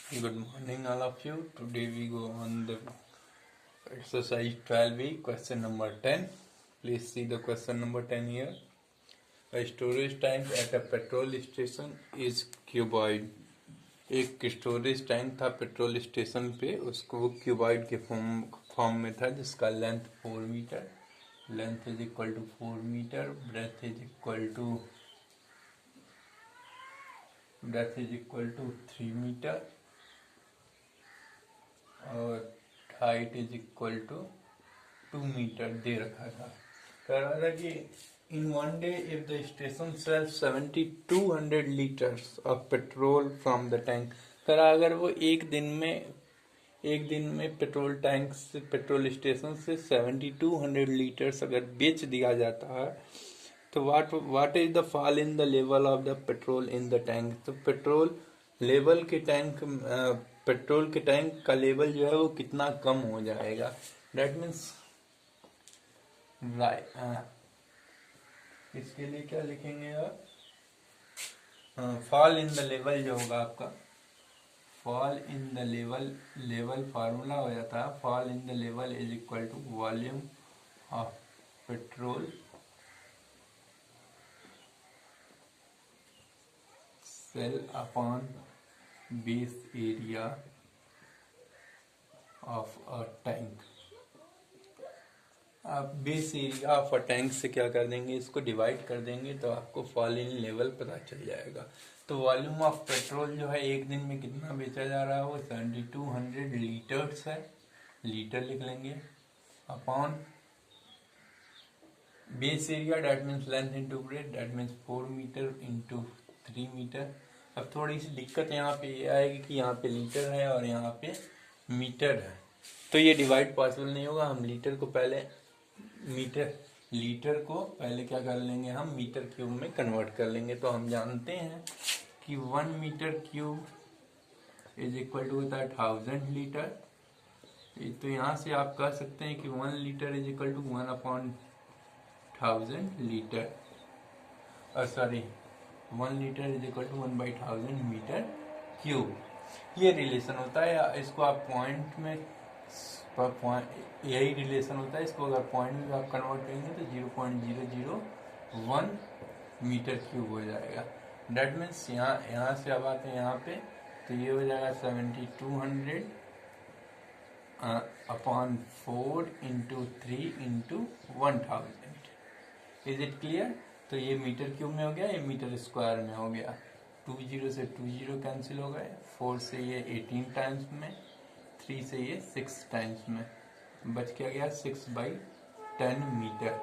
Good morning, all of you. Today we go on the exercise 12B, question number 10. Please see the question number 10 here. A storage tank at a petrol station is cuboid. एक storage tank था petrol station पे, उसको वो cuboid के form में था, जिसका length 4 metre, length is equal to 4 metre, breadth is equal to 3 metre और height is equal to 2 metre दे रखा था। कह रहा था कि in one day if the station sells 7200 litres of petrol from the tank. कह रहा अगर वो एक दिन में पेट्रोल टैंक से पेट्रोल स्टेशन से 7200 लीटर्स अगर बेच दिया जाता है तो what is the fall in the level of the petrol in the tank. तो पेट्रोल के टैंक का लेवल जो है वो कितना कम हो जाएगा। दैट मीन्स इसके लिए क्या लिखेंगे आप, फॉल इन द लेवल जो होगा आपका, fall in the level formula हो जाता है, fall in the level is equal to volume of petrol sale upon base area of a tank. आप base area of a tank से क्या कर देंगे, इसको डिवाइड कर देंगे तो आपको फॉल इन लेवल पता चल जाएगा। तो वॉल्यूम ऑफ पेट्रोल जो है एक दिन में कितना बेचा जा रहा है वो 7200 लीटर्स है, लीटर लिख लेंगे, upon base area that means length into breadth that means 4 metre into 3 metre. अब थोड़ी सी दिक्कत यहाँ पे ये आएगी कि यहाँ पे लीटर है और यहाँ पे मीटर है, तो ये डिवाइड पॉसिबल नहीं होगा। हम लीटर को पहले क्या कर लेंगे, हम मीटर क्यूब में कन्वर्ट कर लेंगे। तो हम जानते हैं कि 1 metre cube is equal to होता है 1000 लीटर। तो यहाँ से आप कह सकते हैं कि 1 litre is equal to 1/1000 litre, sorry 1 litre is equal to 1/1000 metre cube. ये रिलेशन होता है, या इसको आप पॉइंट में यही रिलेशन होता है, इसको अगर पॉइंट में आप कन्वर्ट करेंगे तो 0.001 मीटर क्यूब हो जाएगा। डेट मीन्स यहाँ से अब आते हैं यहाँ पे, तो ये हो जाएगा 7200 upon 4 into 3 into 1000। Is it clear. तो ये मीटर क्यूब में हो गया, ये मीटर स्क्वायर में हो गया। 20 से 20 कैंसिल हो गए, 4 से ये 18 टाइम्स में, 3 से ये 6 टाइम्स में, बच क्या गया 6/10 मीटर।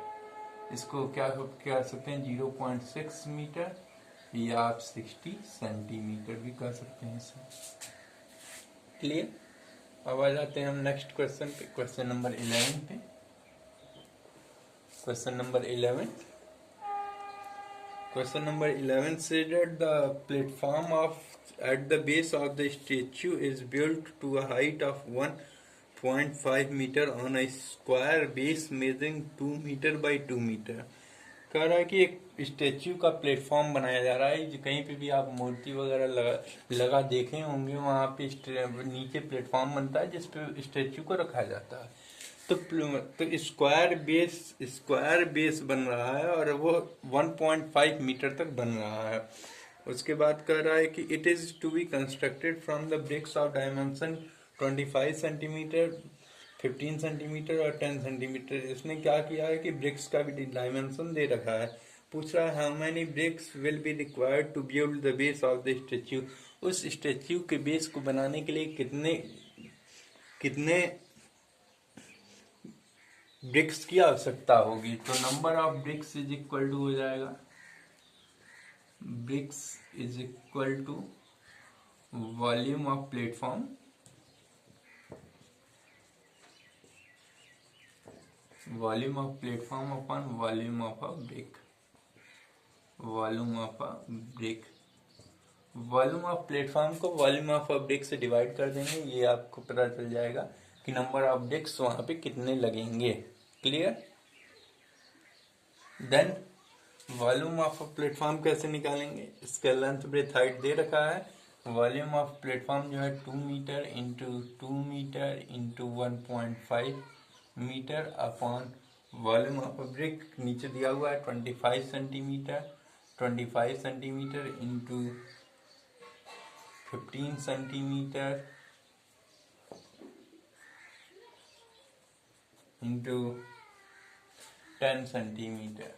इसको क्या कह सकते हैं 0.6 मीटर, या आप 60 सेंटीमीटर भी कह सकते हैं इसे। क्लियर। अब आ जाते हैं हम नेक्स्ट क्वेश्चन पे, क्वेश्चन नंबर 11 पे। Question number 11 says that the platform at the base of the statue is built to a height of 1.5 meter on a square base measuring 2 meter by 2 meter। कह रहा है कि एक statue का platform बनाया जा रहा है। कहीं पे भी आप मूर्ति वगैरह लगा देखे होंगे, वहाँ पे नीचे प्लेटफॉर्म बनता है जिसपे स्टेच्यू को रखा जाता है। तो स्क्वायर बेस बन रहा है और वो 1.5 मीटर तक बन रहा है। उसके बाद कह रहा है कि it is to be constructed from the bricks of dimension 25 centimetre, 15 centimetre और 10 सेंटीमीटर। इसने क्या किया है कि ब्रिक्स का भी डायमेंशन दे रखा है। पूछ रहा है how many bricks will be required to build the base of the statue. उस स्टेच्यू के बेस को बनाने के लिए कितने ब्रिक्स की आवश्यकता होगी। तो number of bricks is equal to हो जाएगा, bricks is equal to volume of platform, volume of platform upon volume of a brick, volume of a brick. Volume of platform को वॉल्यूम ऑफ अ ब्रिक से divide कर देंगे, ये आपको पता चल जाएगा कि नंबर ऑफ ब्रिक्स वहां पे कितने लगेंगे। Clear. Then volume of a platform कैसे निकालेंगे, इसका लेंथ ब्रेथ हाइट दे रखा है, वॉल्यूम ऑफ प्लेटफॉर्म जो है 2 metre into 2 metre into 1.5 metre upon volume of brick नीचे दिया हुआ है 25 centimetre 25 centimetre into 15 centimetre into 10 centimetre.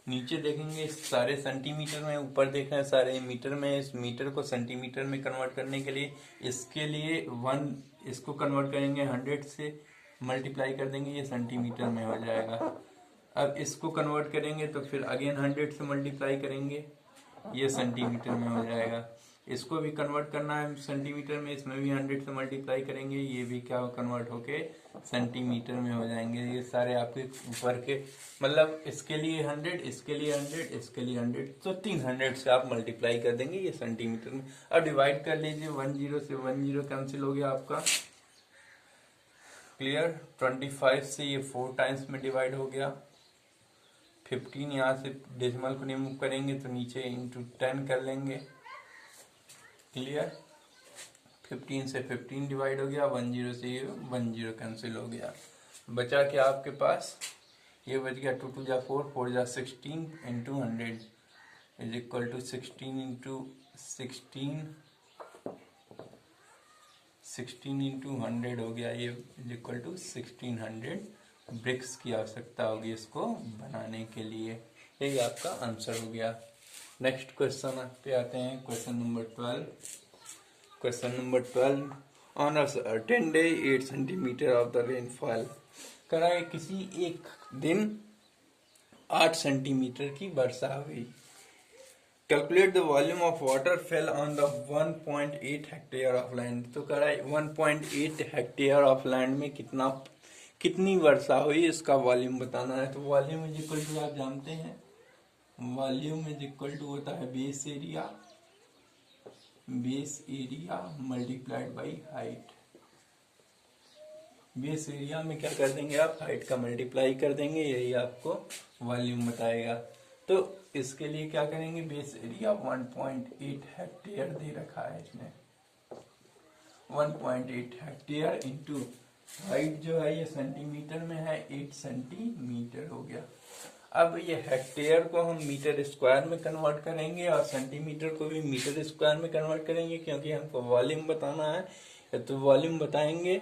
नीचे देखेंगे सारे सेंटीमीटर में, ऊपर देख रहे हैं सारे मीटर में। इस मीटर को सेंटीमीटर में कन्वर्ट करने के लिए इसके लिए इसको कन्वर्ट करेंगे 100 से, मल्टीप्लाई कर देंगे, ये सेंटीमीटर में हो जाएगा। अब इसको कन्वर्ट करेंगे तो फिर अगेन 100 से मल्टीप्लाई करेंगे, ये सेंटीमीटर में हो जाएगा। इसको भी कन्वर्ट करना है सेंटीमीटर में, इसमें भी 100 से मल्टीप्लाई करेंगे, ये भी क्या कन्वर्ट होके सेंटीमीटर में हो जाएंगे। ये सारे आपके ऊपर के, मतलब इसके लिए 100, इसके लिए 100, इसके लिए 100, तो 300 से आप मल्टीप्लाई कर देंगे, ये सेंटीमीटर में। अब डिवाइड कर लीजिए, 10 से 10 कैंसिल हो गया आपका, क्लियर। 25 से ये 4 टाइम्स में डिवाइड हो गया। 15 यहाँ से डेसिमल को रिमूव करेंगे तो नीचे इंटू 10 कर लेंगे, क्लियर। 15 से 15 डिवाइड हो गया, 10 से ये 10 कैंसिल हो गया। बचा क्या आपके पास, ये बच गया 2 2 जा 4, 4 जा 16 into 100 is equal to 16 into 16 into 100 हो गया, ये इज इक्वल टू 1600 ब्रिक्स की आवश्यकता होगी इसको बनाने के लिए। यही आपका आंसर हो गया। नेक्स्ट क्वेश्चन पे आते हैं, question number 12। Question number 12, on a certain day 8 centimetre of the rainfall. कह रहा है किसी एक दिन 8 सेंटीमीटर की वर्षा हुई। Calculate the volume of water fell on the 1.8 hectare of land. तो कह रहा है 1.8 हेक्टेयर ऑफ लैंड में कितनी वर्षा हुई, इसका वॉल्यूम बताना है। तो वॉल्यूम इज इक्वल टू, आप जानते हैं, वॉल्यूम इज इक्वल टू होता है base area multiplied by height. Base area में क्या कर देंगे आप, हाइट का मल्टीप्लाई कर देंगे, यही आपको वॉल्यूम बताएगा। तो इसके लिए क्या करेंगे, बेस एरिया 1.8 हेक्टेयर दे रखा है इसने, 1.8 हेक्टेयर इंटू हाइट जो है ये सेंटीमीटर में है, 8 सेंटीमीटर हो गया। अब ये हेक्टेयर को हम मीटर स्क्वायर में कन्वर्ट करेंगे और सेंटीमीटर को भी मीटर स्क्वायर में कन्वर्ट करेंगे, क्योंकि हमको वॉल्यूम बताना है। तो वॉल्यूम बताएंगे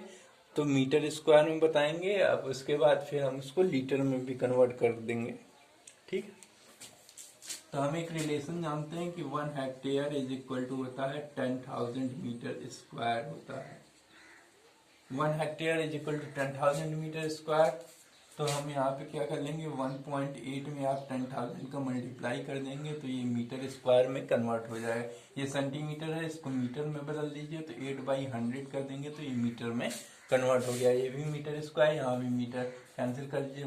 तो मीटर स्क्वायर में बताएंगे, अब उसके बाद फिर हम उसको लीटर में भी कन्वर्ट कर देंगे, ठीक। तो हम एक रिलेशन जानते हैं कि 1 हेक्टेयर इज इक्वल टू होता है 10,000 मीटर स्क्वायर होता है। 1 hectare is equal to 10,000 metre square. तो हम यहाँ पे क्या कर लेंगे, 1.8 में आप 10,000 का मल्टीप्लाई कर देंगे तो ये मीटर स्क्वायर में कन्वर्ट हो जाएगा। ये सेंटीमीटर है, इसको मीटर में बदल दीजिए तो 8/100 कर देंगे तो ये मीटर में कन्वर्ट हो गया। ये भी मीटर स्क्वायर, यहाँ भी मीटर, कैंसिल कर दीजिए,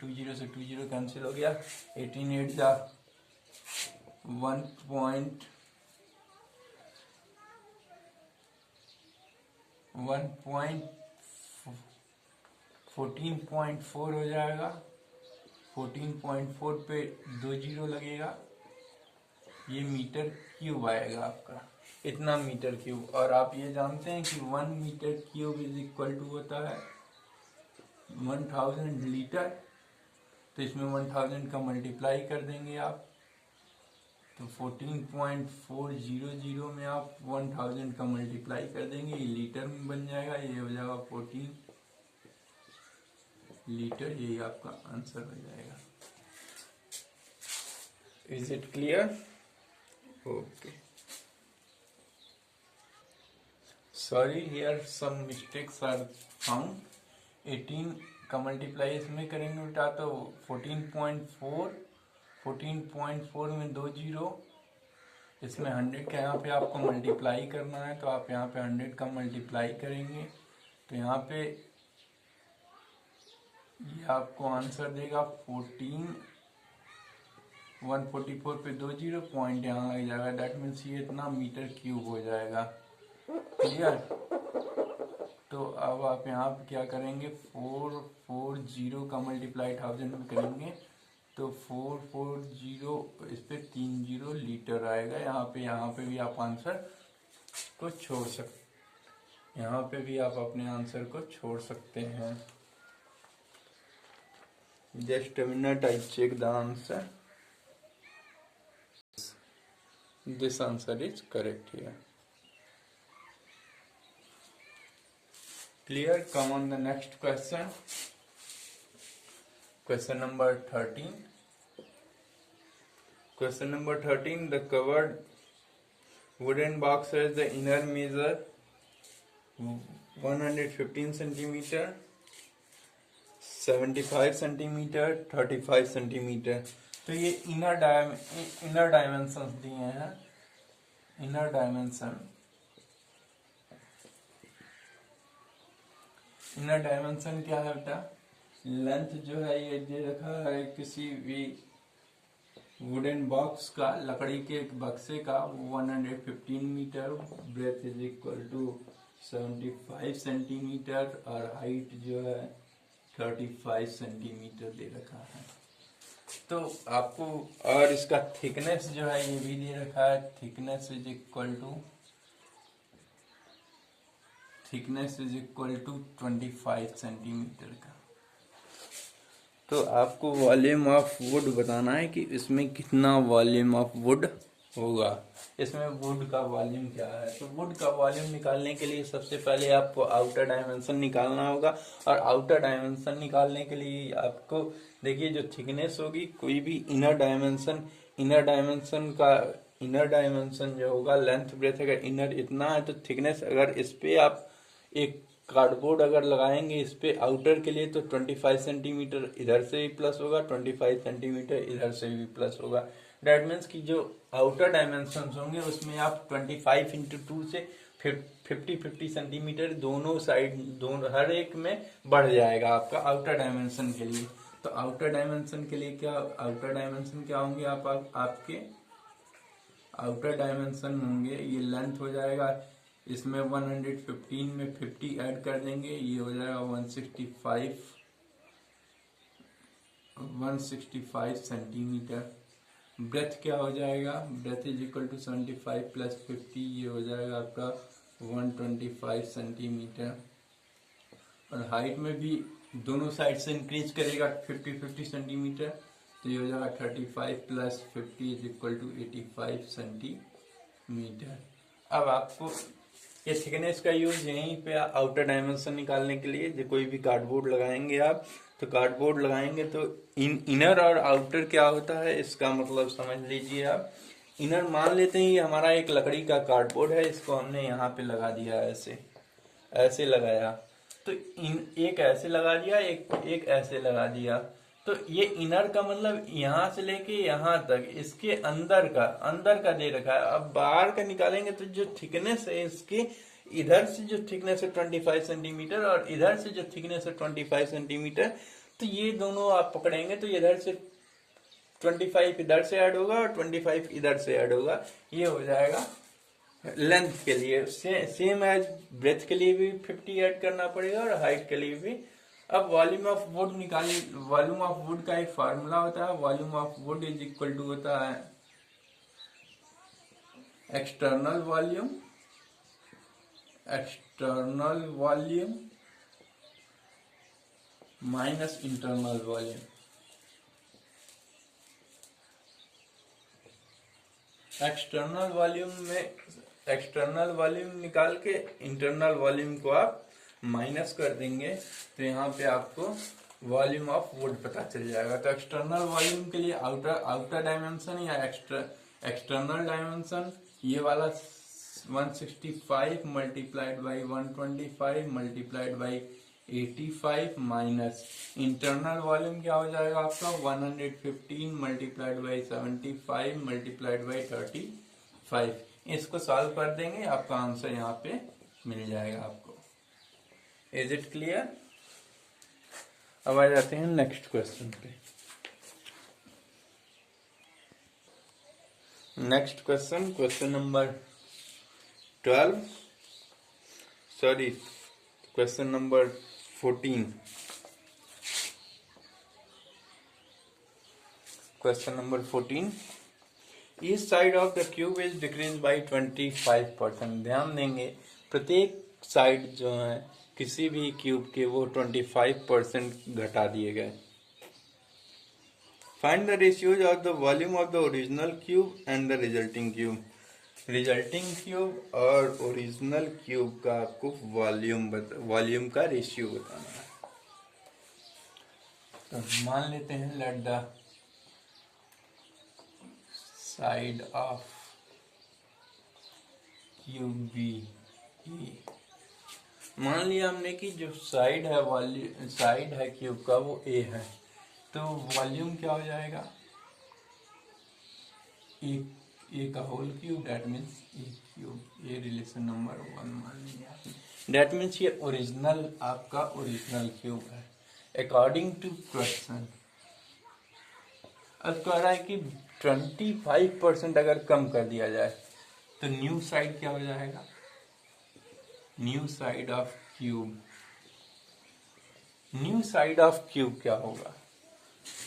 20 से 20 कैंसिल हो गया, 18 8 जा 14.4 हो जाएगा। 14.4 पे 2 जीरो लगेगा, ये मीटर क्यूब आएगा आपका, इतना मीटर क्यूब। और आप ये जानते हैं कि 1 metre cube is equal to होता है 1000 लीटर। तो इसमें 1000 का मल्टीप्लाई कर देंगे आप, तो 14.400 में आप 1000 का मल्टीप्लाई कर देंगे, ये लीटर में बन जाएगा, ये हो जाएगा 14 लीटर, यही आपका आंसर हो जाएगा। Is it clear? Okay, sorry here some mistakes are found. 18 का मल्टीप्लाई इसमें करेंगे बेटा तो 14.4 में 2 जीरो, इसमें 100 का यहाँ पे आपको मल्टीप्लाई करना है, तो आप यहाँ पे 100 का मल्टीप्लाई करेंगे तो यहाँ पे ये आपको आंसर देगा 144 पे 2 जीरो, पॉइंट यहाँ लग जाएगा, दैट मीन्स ये इतना मीटर क्यूब हो जाएगा, क्लियर। तो अब आप यहाँ पे क्या करेंगे, 440 का मल्टीप्लाई 1000 में करेंगे तो 440 इस पे 30 लीटर आएगा। यहाँ पे भी आप आंसर को छोड़ सकते, यहाँ पे भी आप अपने आंसर को छोड़ सकते हैं। Just a minute, I check the answer. This answer is correct here. Clear? Come on the next question. Question number 13. Question number 13. The covered wooden box has the inner measure 115 centimeter, 75 centimetre, 35 centimetre. तो ये inner dimension दिए हैं। Inner dimension क्या है बेटा? Length जो है ये दे रखा है किसी भी वुडन बॉक्स का, लकड़ी के एक बक्से का 115 metre, breadth is equal to 75 centimetre और हाइट जो है 35 सेंटीमीटर दे रखा है। तो आपको और इसका थिकनेस जो है ये भी दे रखा है। Thickness is equal to 25 centimetre का। तो आपको वॉल्यूम ऑफ वुड बताना है कि इसमें कितना वॉल्यूम ऑफ वुड होगा। इसमें वुड का वॉल्यूम क्या है? तो वुड का वॉल्यूम निकालने के लिए सबसे पहले आपको आउटर डायमेंशन निकालना होगा। और आउटर डायमेंशन निकालने के लिए आपको देखिए जो थिकनेस होगी, कोई भी इनर डायमेंशन जो होगा, लेंथ ब्रेथ अगर इनर इतना है तो थिकनेस, अगर इस पे आप एक कार्डबोर्ड अगर लगाएंगे इस पे आउटर के लिए, तो 25 सेंटीमीटर इधर से भी प्लस होगा, 25 सेंटीमीटर इधर से भी प्लस होगा। डेट मीन्स की जो आउटर डायमेंशन होंगे उसमें आप 25 इंटू 2 से 50 सेंटीमीटर दोनों साइड हर एक में बढ़ जाएगा आपका आउटर डायमेंशन के लिए। तो आउटर डायमेंशन क्या होंगे आपके आउटर डायमेंशन होंगे, ये लेंथ हो जाएगा, इसमें 115 में 50 ऐड कर देंगे, ये हो जाएगा 165 सेंटीमीटर। ब्रेथ क्या हो जाएगा? Breadth is equal to 75 plus 50, ये हो जाएगा आपका 125 सेंटीमीटर। और हाइट में भी दोनों साइड से इंक्रीज करेगा 50 सेंटीमीटर, तो ये हो जाएगा 35 plus 50 is equal to 85 centimetre. अब आपको ये थिकनेस का यूज यहीं पे आउटर डायमेंशन निकालने के लिए, जो कोई भी कार्डबोर्ड लगाएंगे आप, तो कार्डबोर्ड लगाएंगे तो इनर और आउटर क्या होता है इसका मतलब समझ लीजिए आप। इनर मान लेते हैं ये हमारा एक लकड़ी का कार्डबोर्ड है, इसको हमने यहाँ पे लगा दिया, ऐसे लगाया, तो एक ऐसे लगा दिया, एक ऐसे लगा दिया। तो ये इनर का मतलब यहाँ से लेके यहाँ तक इसके अंदर का दे रखा है। अब बाहर का निकालेंगे तो जो थिकनेस है इसके, इधर से जो थिकनेस है 25 सेंटीमीटर और इधर से जो थिकनेस है 25 सेंटीमीटर, तो ये दोनों आप पकड़ेंगे तो इधर से 25 इधर से ऐड होगा और 25 इधर से ऐड होगा, ये हो जाएगा लेंथ के लिए। सेम एज ब्रेथ के लिए भी 50 ऐड करना पड़ेगा और हाइट के लिए भी। अब वॉल्यूम ऑफ वुड निकालिए। वॉल्यूम ऑफ वुड का एक फार्मूला होता है, volume of wood is equal to होता है external volume minus internal volume. External volume निकाल के इंटरनल वॉल्यूम को आप माइनस कर देंगे, तो यहाँ पे आपको वॉल्यूम ऑफ वुड पता चल जाएगा। तो एक्सटर्नल वॉल्यूम के लिए आउटर डायमेंशन या एक्सटर्नल डायमेंशन ये वाला 165 multiplied by 125 multiplied by 85 minus internal volume क्या हो जाएगा आपका 115 मल्टीप्लाइड बाई 75 मल्टीप्लाइड बाई 35। इसको सॉल्व कर देंगे, आपका आंसर यहाँ पे मिल जाएगा आपको। Is it clear? अब आ जाते हैं नेक्स्ट क्वेश्चन पे। Next question number 12, sorry question number 14। Question number 14, each side of the cube is decrease by 25%। ध्यान देंगे प्रत्येक साइड जो है किसी भी क्यूब के वो 25% घटा दिए गए। Find the ratios of the volume of the original cube and the resulting cube. Resulting cube और ओरिजिनल क्यूब का आपको वॉल्यूम का रेशियो बताना है। तो मान लेते हैं let the side of cube be A. मान लिया हमने कि जो साइड है क्यूब का वो ए है, तो वॉल्यूम क्या हो जाएगा, ए का whole cube, that means a cube. ये रिलेशन नंबर 1 मान लिया। दैट मीन्स ये ओरिजिनल आपका ओरिजिनल क्यूब है अकॉर्डिंग टू क्वेश्चन। अब कह रहा है कि 25% अगर कम कर दिया जाए तो न्यू साइड क्या हो जाएगा, new side of cube. New side of cube क्या होगा,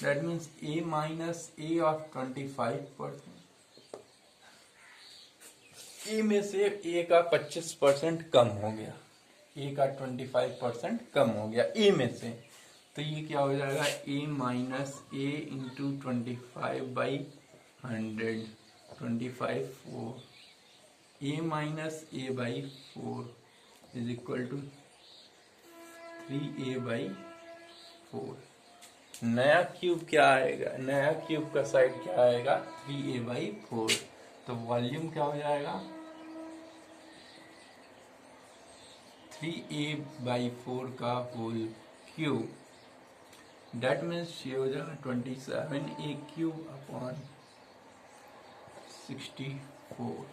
that means A minus A of 25%। ए में से ए का 25% कम हो गया, ए का 25% कम हो गया ए में से, तो ये क्या हो जाएगा, A minus A into 25/100, 25 4, A minus A by 4 is equal to 3a/4। नया क्यूब क्या आएगा, नया क्यूब का साइड क्या आएगा, 3a/4। तो वॉल्यूम क्या हो जाएगा, 3a/4 का होल क्यूब। That means ये हो जाएगा 27a³ upon 64।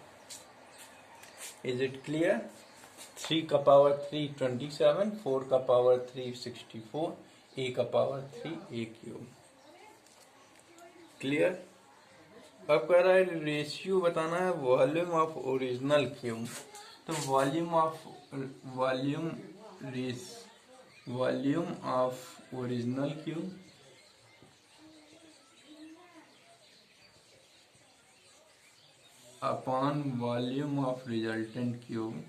Is it clear? 3 का पावर 3 27, 4 का पावर 3 64, a का पावर 3 a³। क्लियर। अब कह रहा है रेशियो बताना है वॉल्यूम ऑफ ओरिजिनल क्यूब। तो volume of original cube upon volume of resultant cube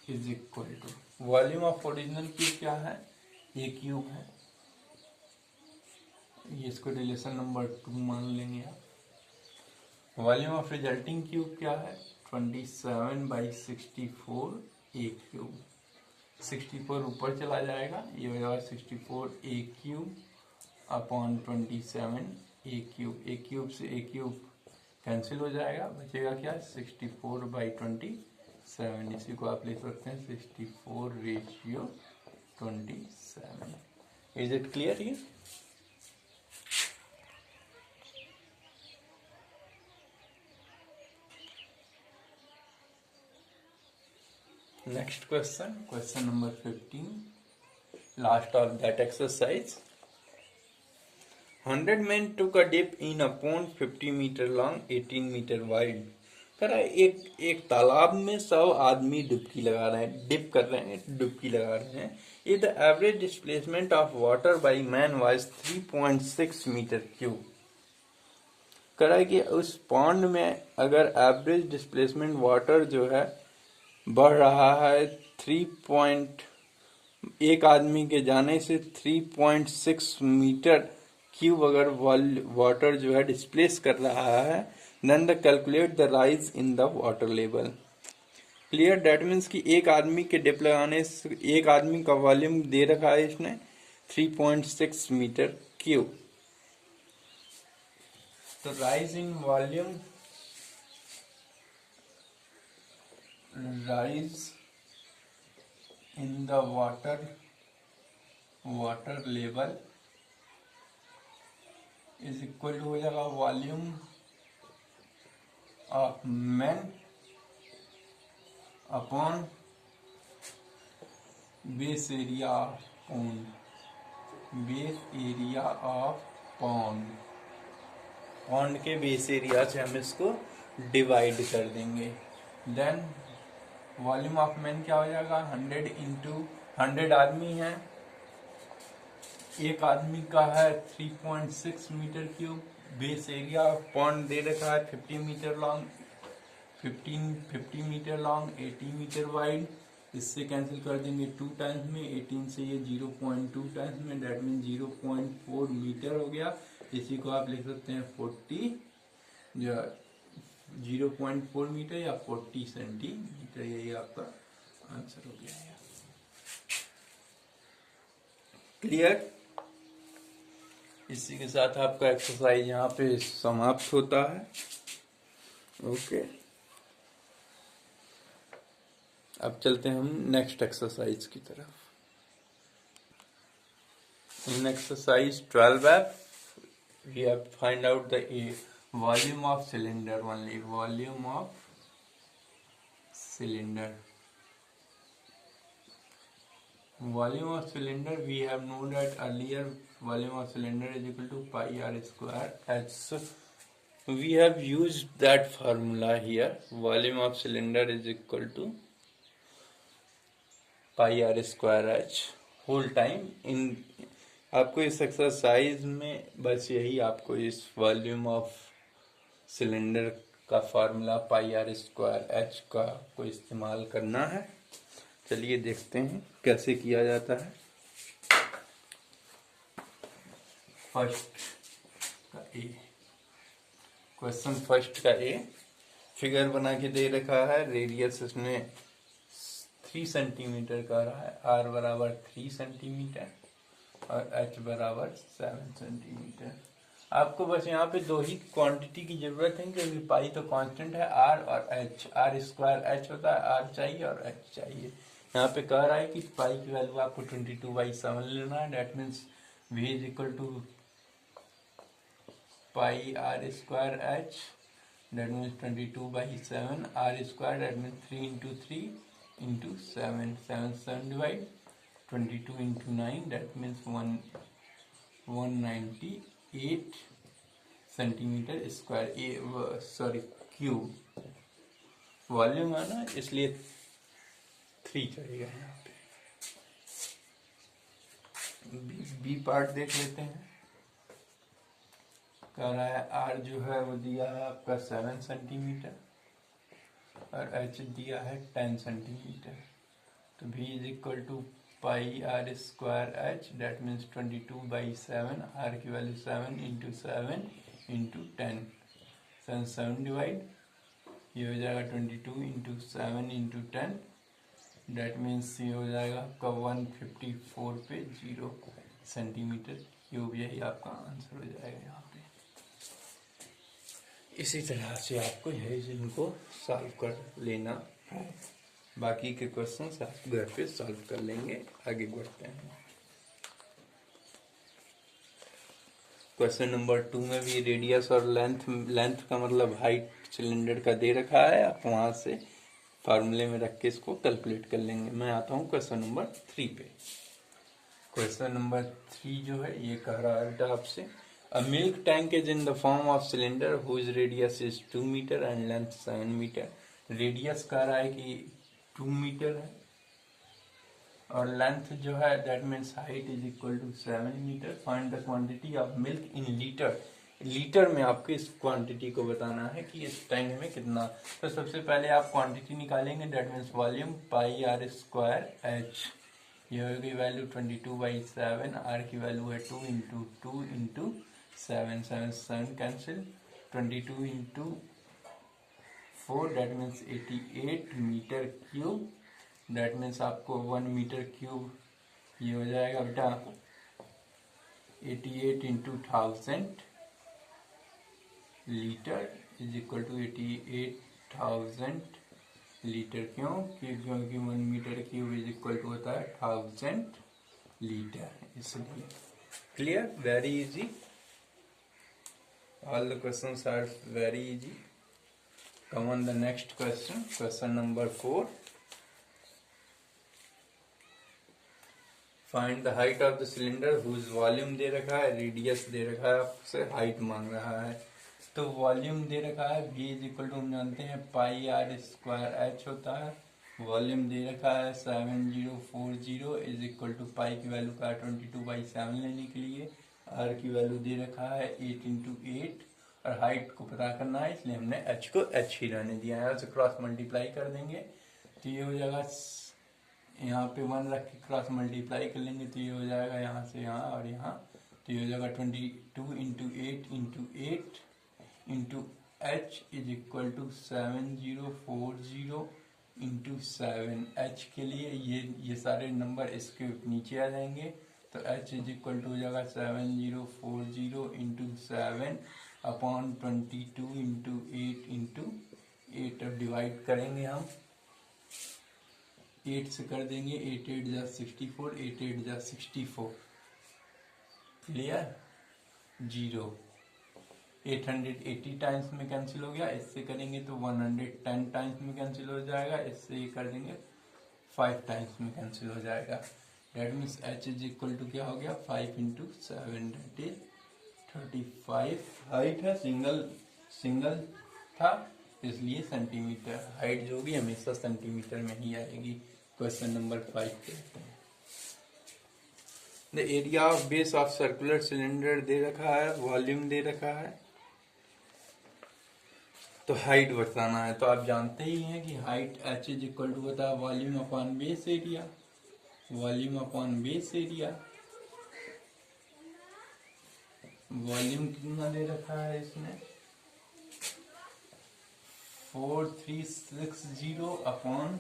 is equal to, volume of original cube क्या है, ए क्यूब है, ये इसको रिलेशन नंबर 2 मान लेंगे आप। वॉल्यूम ऑफ रिजल्टिंग क्यूब क्या है, 27/64 a³ 64 ऊपर चला जाएगा, ये हो जाएगा 64 a³ अपॉन 27 a³ से a³ कैंसिल हो जाएगा, बचेगा क्या, 64/27। इसी को आप लिख सकते हैं 64:27। इज इट क्लियर ये। Next question, question number 15, last of that exercise. 100 men took a dip in a pond 50 meter long, 18 meter wide. कह रहा है एक तालाब में 100 आदमी डुबकी लगा रहे हैं, डिप कर रहे हैं, डुबकी लगा रहे हैं। ये the average displacement of water by man was 3.6 metre cube. कह रहा है कि उस पॉन्ड में अगर एवरेज डिस्प्लेसमेंट वाटर जो है बढ़ रहा है 1 आदमी के जाने से 3.6 मीटर क्यूब अगर वाटर जो है डिस्प्लेस कर रहा है, then the calculate the rise in the water level. Clear. That means कि 1 आदमी के डिप लगाने से 1 आदमी का वॉल्यूम दे रखा है इसने 3.6 मीटर क्यूब। तो rise in volume, rise in the water level is equal to हो जाएगा volume of man upon base area of pond, base area of pond के बेस एरिया से हम इसको डिवाइड कर देंगे। देन वॉल्यूम ऑफ मैन क्या हो जाएगा 100 इंटू 100 आदमी हैं, एक आदमी का है 3.6 metre cube. Base area of pond दे रखा है 50 metre long, 50 metre long, 80 metre wide. इससे कैंसिल कर देंगे 2 टाइम्स में, 18 से ये 0.2 टाइम्स में, डेट मीन 0.4 मीटर हो गया। इसी को आप लिख सकते हैं 40 जो 0.4 मीटर या 40 सेंटीमीटर। यही आपका आंसर हो गया है। क्लियर? इसी के साथ आपका एक्सरसाइज यहाँ पे समाप्त होता है। ओके, अब चलते हैं हम नेक्स्ट एक्सरसाइज की तरफ। इन exercise 12F we have to find out the volume of cylinder only. Volume of cylinder. Volume of cylinder, we have known that earlier volume of cylinder is equal to pi r square h. So we have used that formula here. Volume of cylinder is equal to pi r square h whole time. in आपको इस exercise में बस यही आपको इस volume of cylinder का formula pi r square h का को इस्तेमाल करना है। चलिए देखते हैं कैसे किया जाता है। फर्स्ट का ए, क्वेश्चन फर्स्ट का ए, फिगर बना के दे रखा है। रेडियस इसमें 3 सेंटीमीटर का रहा है, आर बराबर 3 सेंटीमीटर और h बराबर 7 सेंटीमीटर। आपको बस यहाँ पे दो ही क्वांटिटी की जरूरत है क्योंकि पाई तो कांस्टेंट है, r और h। r स्क्वायर h होता है, r चाहिए और h चाहिए। यहाँ पे कह रहा है कि पाई की वैल्यू आपको 22/7 लेना है। That means v is equal to pi r square h, that means 22/7 r square, that means 3 into 3 into 7, 7 divide 22 into 9, that means 198 centimetre square, sorry cube. Volume है ना, इसलिए 3 चलेगा यहाँ पे। बी पार्ट देख लेते हैं। कह रहा है आर जो है वो दिया है आपका 7 सेंटीमीटर और एच दिया है 10 सेंटीमीटर। तो v is equal to pi r square h, that means 22/7, r की वैल्यू 7 इंटू 7 इंटू 10, 7 डिवाइड, ये हो जाएगा 22 इंटू 7 इंटू 10, डेट मीन्स ये हो जाएगा आपका 154 पे 0 सेंटीमीटर क्यूब। यही आपका आंसर हो जाएगा यहाँ पे। इसी तरह से आपको यही जिनको सॉल्व कर लेना है। बाकी के क्वेश्चंस आप घर पे सॉल्व कर लेंगे। आगे बढ़ते हैं। क्वेश्चन नंबर 2 में भी रेडियस और लेंथ का मतलब हाइट सिलेंडर का दे रखा है। आप वहां से फार्मूले में रख के इसको कैलकुलेट कर लेंगे। मैं आता हूँ क्वेश्चन नंबर 3 पे। क्वेश्चन नंबर 3 जो है ये कह रहा है आपसे, a milk tank is in the form of cylinder whose radius is 2 metre and length 7 metre. Radius कह रहा है कि 2 मीटर है और लेंथ जो है that means height is equal to 7 metre. Find the quantity of milk in litre. Litre में आपको इस क्वांटिटी को बताना है कि इस टैंक में कितना। तो सबसे पहले आप क्वांटिटी निकालेंगे, that means volume pi r square h. ये होगी वैल्यू 22/7, आर की वैल्यू है 2 into 2 into 7, 7 cancel, 22 into 4 that means 88 metre cube. That means आपको 1 मीटर क्यूब ये हो जाएगा बेटा 88 into 1000 litre is equal to 88,000 litre. क्योंकि 1 metre cube is equal to होता है 1000 लीटर, इसलिए। Clear? Very easy. All the questions are very easy. Come on the next question, question number 4. Find the height of the cylinder whose volume दे रखा है, radius दे रखा है, आपसे height मांग रहा है। तो वॉल्यूम दे रखा है v इज इक्वल टू हम जानते हैं पाई आर स्क्वायर एच होता है, वॉल्यूम दे रखा है 7040 इज इक्वल टू पाई की वैल्यू का 22/7 लेने के लिए, आर की वैल्यू दे रखा है 8 × 8 और हाइट को पता करना है, इसलिए हमने एच को एच ही रहने दिया है। उसे क्रॉस मल्टीप्लाई कर देंगे तो ये हो जाएगा, यहाँ पे 1 रख के क्रॉस मल्टीप्लाई कर लेंगे तो ये हो जाएगा यहाँ से यहाँ और यहाँ, तो ये हो जाएगा 22 × 8 × 8 into h is equal to 7040 into 7। H के लिए ये सारे नंबर इसके नीचे आ जाएंगे, तो एच इज इक्वल टू हो जाएगा 7040 इंटू 7 अपॉन 22 इंटू 8 इंटू 8। अब डिवाइड करेंगे हम, 8 से कर देंगे, 8 8 जा 64, 8 8 जा 64, क्लियर। 0 880 टाइम्स में कैंसिल हो गया, इससे करेंगे तो 110 टाइम्स में कैंसिल हो जाएगा, इससे ये कर देंगे 5 टाइम्स में कैंसिल हो जाएगा। That means h is equal to क्या हो गया 5 × 7 डेट इज 35। हाइट है, सिंगल था इसलिए सेंटीमीटर, हाइट जो भी हमेशा सेंटीमीटर में ही आएगी। क्वेश्चन नंबर 5 पे the area of base of circular cylinder दे रखा है, वॉल्यूम दे रखा है, तो हाइट बताना है। तो आप जानते ही हैं कि height h is equal to होता है volume upon base area, volume upon base area. Volume कितना दे रखा है इसमें 4360 अपॉन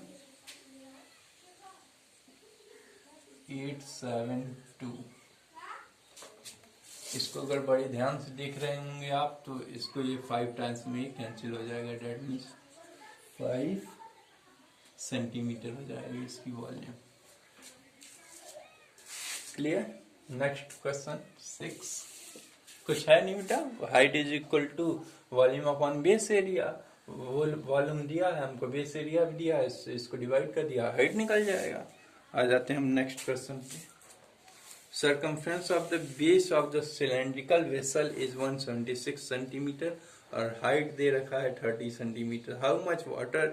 872। इसको अगर बड़े ध्यान से देख रहे होंगे आप तो इसको ये 5 टाइम्स में कैंसिल हो जाएगा, डेट मीन्स 5 सेंटीमीटर हो जाएगी इसकी वॉल्यूम, क्लियर। नेक्स्ट क्वेश्चन 6, कुछ है नहीं बेटा। Height is equal to volume upon base area, volume दिया है हमको, बेस एरिया भी दिया है, इसको डिवाइड कर दिया, हाइट निकल जाएगा। आ जाते हैं हम नेक्स्ट क्वेश्चन पे। Circumference of the base of the cylindrical vessel is 176 centimeter और height दे रखा है 30 centimeter. How much water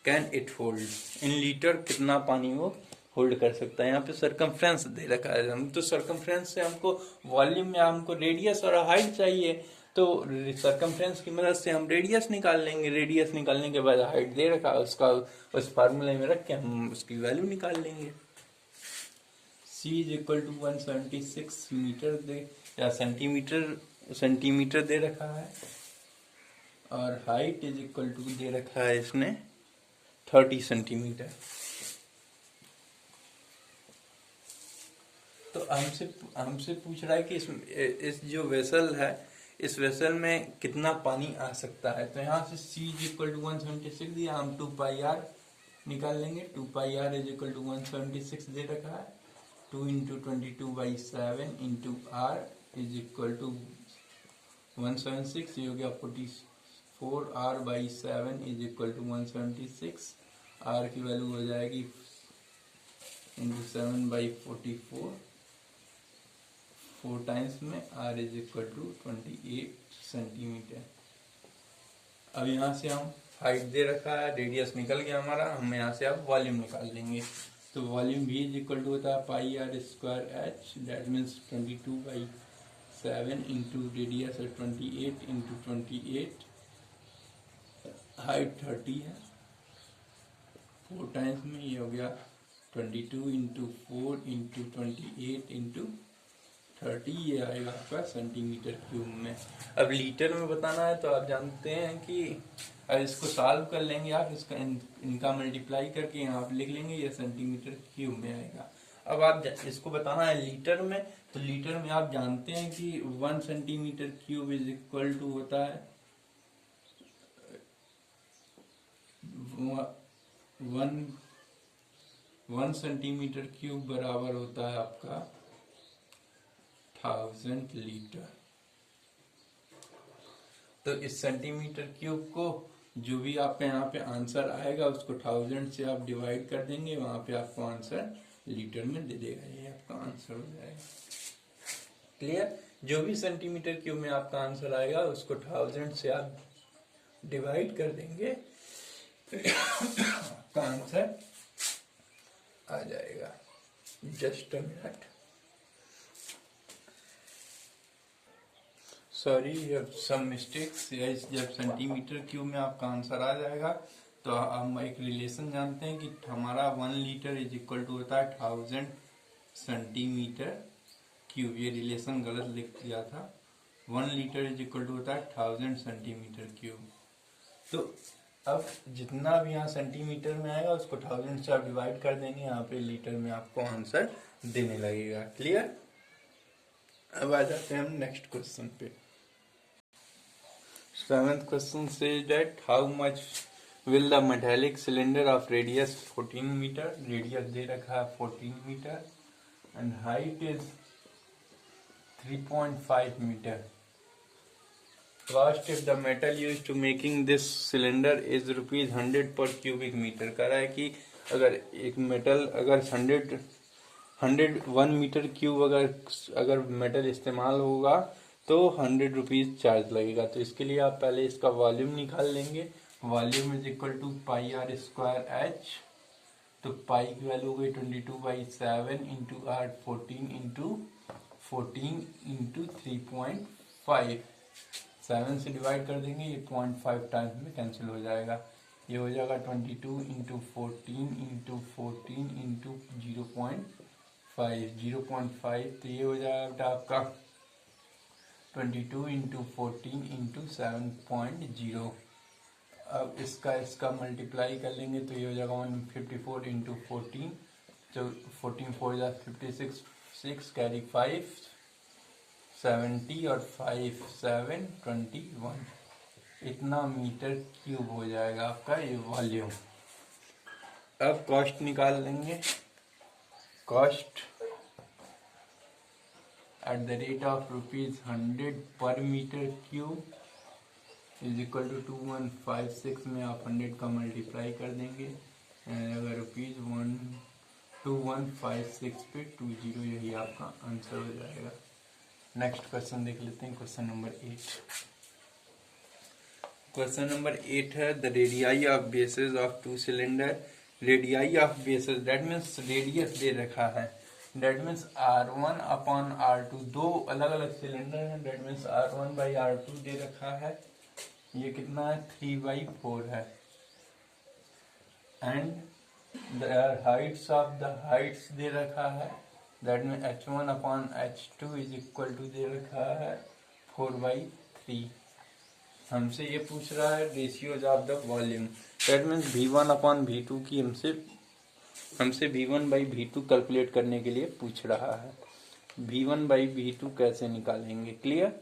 can it hold? In liter कितना पानी वो होल्ड कर सकता है। यहाँ पे सर्कमफ्रेंस दे रखा है, हम तो सर्कमफ्रेंस से हमको वॉल्यूम या हमको रेडियस और हाइट चाहिए, तो सर्कमफ्रेंस की मदद से हम रेडियस निकाल लेंगे। रेडियस निकालने के बाद हाइट दे रखा है, उसका उस फार्मूले में रख के हम उसकी वैल्यू निकाल लेंगे। C is equal to 176 metre दे या सेंटीमीटर दे रखा है और हाइट इज इक्वल टू दे रखा है इसने 30 सेंटीमीटर। तो हमसे पूछ रहा है कि इस जो वेसल है, इस वेसल में कितना पानी आ सकता है। तो यहाँ से C इज इक्वल टू 176 दिया, हम 2πr निकाल लेंगे। 2πr इज इक्वल टू 176 दे रखा है, 2 × 22/7 into r is equal to 176, ये हो गया 44, r/7 is equal to 176, r की वैल्यू हो जाएगी इंटू 7/44, 4 टाइम्स में r is equal to 28 centimetre. अब यहाँ से हम हाइट दे रखा है, रेडियस निकल गया हमारा, हम यहाँ से अब वॉल्यूम निकाल लेंगे। तो वॉल्यूम भी इज इक्वल टू होता है πr²h, that means 22/7 into radius है 28 इंटू 28, हाइट 30 है, 4 टाइम्स में ये हो गया 22 इंटू 4 इंटू 28 इंटू 30, ये आएगा आपका सेंटीमीटर क्यूब में। अब लीटर में बताना है तो आप जानते हैं कि इसको सॉल्व कर लेंगे आप, इसका इनका मल्टीप्लाई करके यहाँ पे लिख लेंगे, ये सेंटीमीटर क्यूब में आएगा। अब आप इसको बताना है लीटर में, तो लीटर में आप जानते हैं कि 1 centimetre cube is equal to होता है 1 सेंटीमीटर क्यूब बराबर होता है आपका 1000 लीटर। तो इस सेंटीमीटर क्यूब को जो भी आपका यहाँ पे आंसर आएगा उसको 1000 से आप डिवाइड कर देंगे, वहां पे आपको आंसर लीटर में दे देगा, ये आपका आंसर हो जाएगा, क्लियर। जो भी सेंटीमीटर क्यूब में आपका आंसर आएगा उसको 1000 से आप डिवाइड कर देंगे, का आंसर आ जाएगा। Just a minute, sorry, some mistakes. जब सेंटीमीटर क्यूब में आपका आंसर आ जाएगा तो हम एक रिलेशन जानते हैं कि हमारा 1 लीटर इज इक्वल टू होता है 1000 सेंटीमीटर क्यूब। ये रिलेशन गलत लिख दिया था। 1 लीटर इज इक्वल टू होता है 1000 सेंटीमीटर क्यूब। तो अब जितना भी यहाँ सेंटीमीटर में आएगा उसको 1000 से आप डिवाइड कर देंगे, यहाँ पे लीटर में आपको आंसर देने लगेगा। क्लियर? अब आ जाते हैं हम नेक्स्ट क्वेश्चन पे। 7th question says that how much will the metallic cylinder of radius 14 meter, radius दे रखा है 14 meter and height is 3.5 meter, cost if the metal used to making this cylinder is rupees 100 per cubic meter। कह रहा है कि अगर एक metal अगर 101 metre cube अगर मेटल इस्तेमाल होगा तो 100 रुपीज चार्ज लगेगा। तो इसके लिए आप पहले इसका वॉल्यूम निकाल लेंगे। Volume is equal to pi r square h. तो पाई की वैल्यू हो गई 22/7 इंटू आर 14 इंटू 3.5। 7 से डिवाइड कर देंगे, ये 0.5 टाइम्स में कैंसिल हो जाएगा। ये हो जाएगा 22 इंटू 14 इंटू 0.5। तो ये हो जाएगा आपका 22 इंटू 14 इंटू 7.0। अब इसका मल्टीप्लाई कर लेंगे तो ये हो जाएगा 154 इंटू 14। तो 14 4 जा 56, 6 कैरी 5 70 और 5 7 21। इतना मीटर क्यूब हो जाएगा आपका ये वॉल्यूम। अब कॉस्ट निकाल लेंगे। Cost at the rate of ₹100 per meter cube is equal to 2156 में आप 100 का मल्टीप्लाई कर देंगे, अगर ₹2156 पे 20, यही आपका आंसर हो जाएगा। नेक्स्ट क्वेश्चन देख लेते हैं, क्वेश्चन नंबर 8। क्वेश्चन नंबर 8 है the radii of bases of 2 cylinder. Radii of bases that means radius दे रखा है, that means R1 upon R2। दो अलग अलग सिलेंडर हैं, डेट मीन्स R1/R2 दे रखा है। ये कितना है 3/4 है। And the heights of the heights दे रखा है, that mean H1 upon H2 is equal to दे रखा है 4/3। हमसे ये पूछ रहा है ratios of the volume, that means V1 upon V2 की हमसे V1/V2 कैलकुलेट करने के लिए पूछ रहा है। V1/V2 कैसे निकालेंगे? क्लियर?